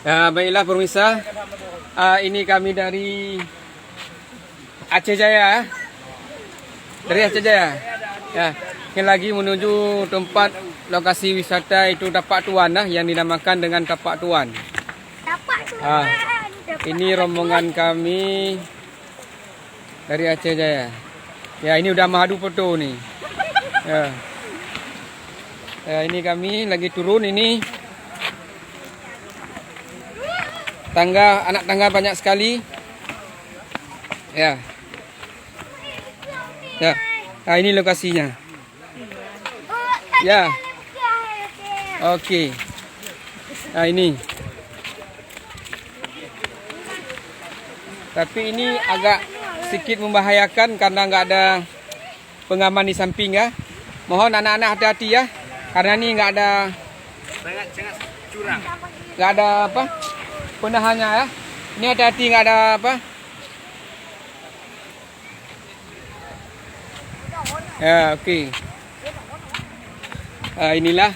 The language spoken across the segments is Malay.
Baiklah pemirsa, ini kami dari Aceh Jaya. Dari Aceh Jaya. Ya, ini lagi menuju tempat lokasi wisata itu Tapak Tuan yang dinamakan dengan Tapak Tuan. Ini rombongan kami dari Aceh Jaya. Ya, ini udah madu foto nih. Ya. Ini kami lagi turun ini. Anak tangga banyak sekali. Ya. Ya. Nah, ini lokasinya. Ya. Oke. Nah, ini. Tapi ini agak sedikit membahayakan karena nggak ada pengaman di samping ya. Mohon anak-anak hati-hati ya. Karena ini nggak ada curang. Nggak ada apa? Penahannya ya. Ini hati-hati nggak ada apa. Ya, oke. Inilah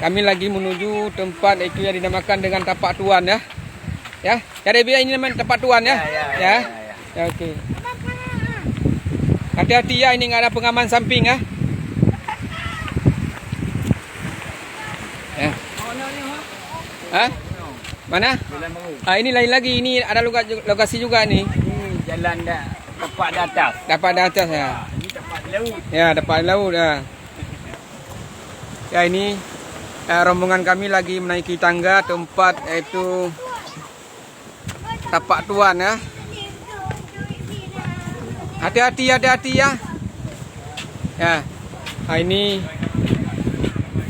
kami lagi menuju tempat itu yang dinamakan dengan Tapak Tuan ya. Ya, jadi biar ini namanya Tapak Tuan ya. Ya, oke. Hati-hati ya, ini nggak ada pengaman samping ya. Ya. Hah? Mana? Ini lain lagi. Ini ada lokasi juga nih. Ini jalan tapak di atas. Tapak di atas ya. Ini tapak di laut. Ya, tapak di laut ya. Ya, ini rombongan kami lagi menaiki tangga tempat yaitu Tapak Tuan ya. Hati-hati ya. Ya. Ini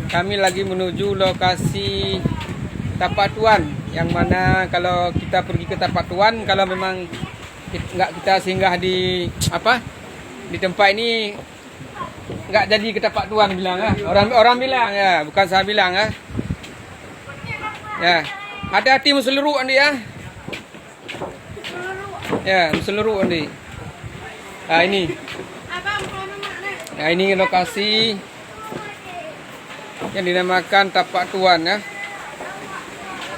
kami lagi menuju lokasi Tapak Tuan, yang mana kalau kita pergi ke Tapak Tuan, kalau memang kita singgah di tempat ini nggak jadi ke Tapak Tuan bilang ya. Orang bilang ya, bukan saya bilang ya. Ya, hati-hati museluruk andi ya. Ya, museluruk andi. Ini. Nah, ini lokasi yang dinamakan Tapak Tuan ya.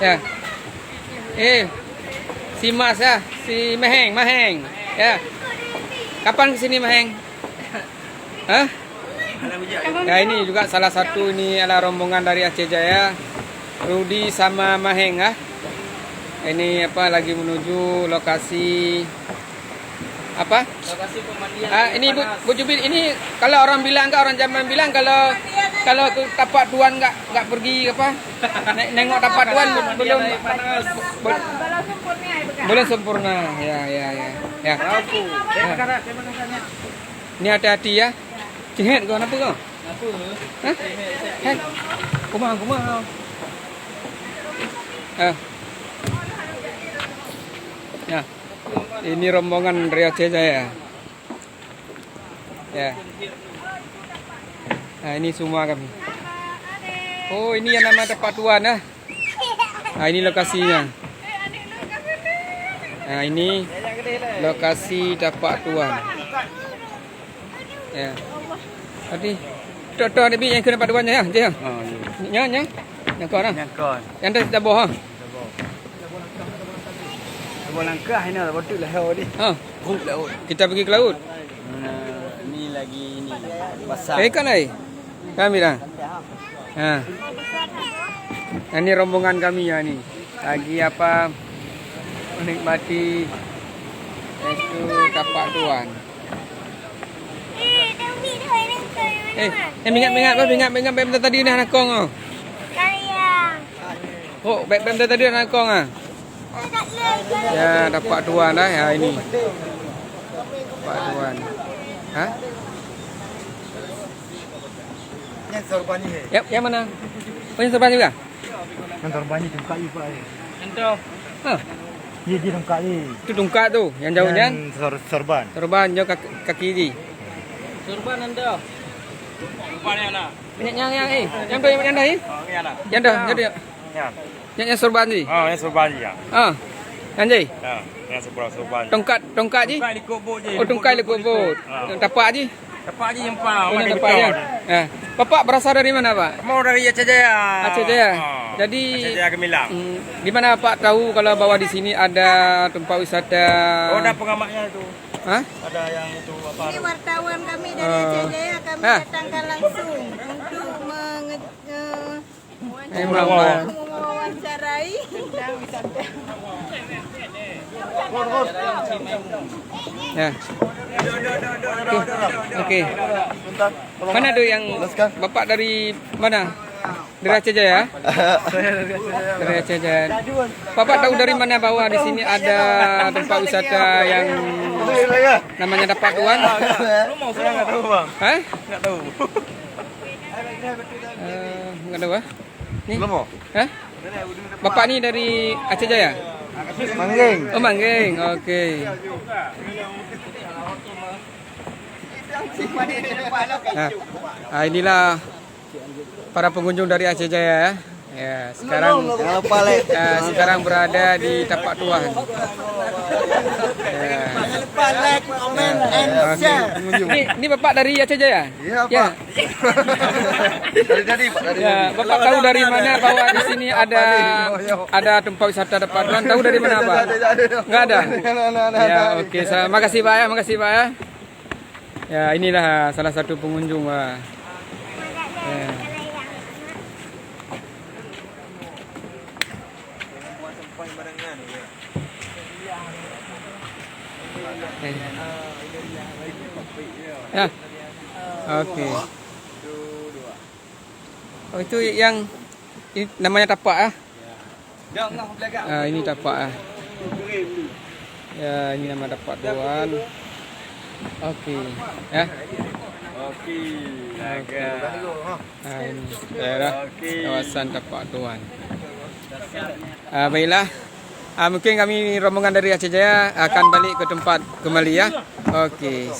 Ya. Si Mas ya, si Maheng. Ya. Kapan kesini Maheng? Hah? Ya, ini juga salah satu ini adalah rombongan dari Aceh Jaya, Rudi sama Maheng ya. Ini lagi menuju lokasi lokasi pemandian. Ini Bu Jubir, ini kalau orang bilang orang zaman bilang kalau ke Tapak Tuan nggak pergi nengok Tapak Tuan belum sempurna. Ya. Ini hati-hati ya. Cihet kau apa kau? Hah? Kumang. Ya. Ini rombongan dari Aceh Jaya. Ya. Nah, ini semua kami. Oh, ini yang nama Tapak Tuan ya. Nah, ini lokasinya. Nah, ini lokasi Tapak Tuan. Ya. Tadi Toto ni yang kena Tapak Tuan ya. Dia. Nya. Yang kau orang. Yang dah taboh ha. Langkah ini ada betul lah ni. Laut. Kita pergi ke laut. Ini lagi pasar. Ikan ai. Kami dah. Ini rombongan kami ya ni. Lagi menikmati itu Tapak Tuan. Ingat bem tadi ni anak kong oh. Oh, bem tadi anak kong ah. Ya, Tapak Tuan dah ya ini. Tapak Tuan. Hah? Yang sorbani he. Yang mana? Punya sorban juga? Yang sorbani dungkat ni pak. Entah. Dia dungkat ni. Itu dungkat tu, yang jauhnya. Sorban. Sorban jauh kaki kiri. Sorban anda. Sorban yang mana? Yang tu yang dah Yang dah. Yang sorban ni. Yang sorban ni ya. Yang je. Yang sorban. Tongkat je. Tongkat lekuk bot je. Oh, tongkat lekuk bot. Tapak je. Tapak je yang pau. Tapak je. Bapak berasal dari mana, Pak? Mau dari Aceh Jaya. Aceh Jaya. Jadi Saya Gemilang. gimana Pak tahu kalau bahwa di sini ada tempat wisata? Oh, ada pengamatnya itu. Hah? Ada yang itu apa? Ini wartawan kami dari Aceh Jaya, kami datangkan langsung untuk mewawancarai tentang wisata. Ya. Oke. Mana tuh yang Bapak dari mana? Dari Aceh Jaya? Dari Aceh Jaya. Bapak tahu dari mana bahwa di sini ada tempat wisata yang namanya Tapak Tuan? Saya nggak tahu bang. Hah? Nggak tahu. Nggak tahu ah? Nih? Belum mau. Hah? Bapak ni dari Aceh Jaya? Manggeng. Oh Manggeng, oke. Nah, inilah para pengunjung dari Aceh Jaya. Ya, sekarang sekarang berada di Tapak Tuan. Ya. Ini Bapak dari Aceh Jaya? Iya, Ya. Dari Pak. Ya, Bapak tahu dari mana bahwa di sini ada tempat wisata Tapak Tuan? Tahu dari mana Pak? Enggak ada. Ya, oke. Makasih Pak ya, makasih Pak ya. Ya, inilah salah satu pengunjung Pak. Ya. Ya. Oke. Oh, itu yang ini namanya tapak ah. Ini tapak ah. Ya, ini nama tapak Tuan. Oke. Ya. Oke. Nah, ini daerah kawasan Tapak Tuan. Baiklah. Mungkin kami rombongan dari Aceh Jaya akan balik ke tempat kembali ya. Oke.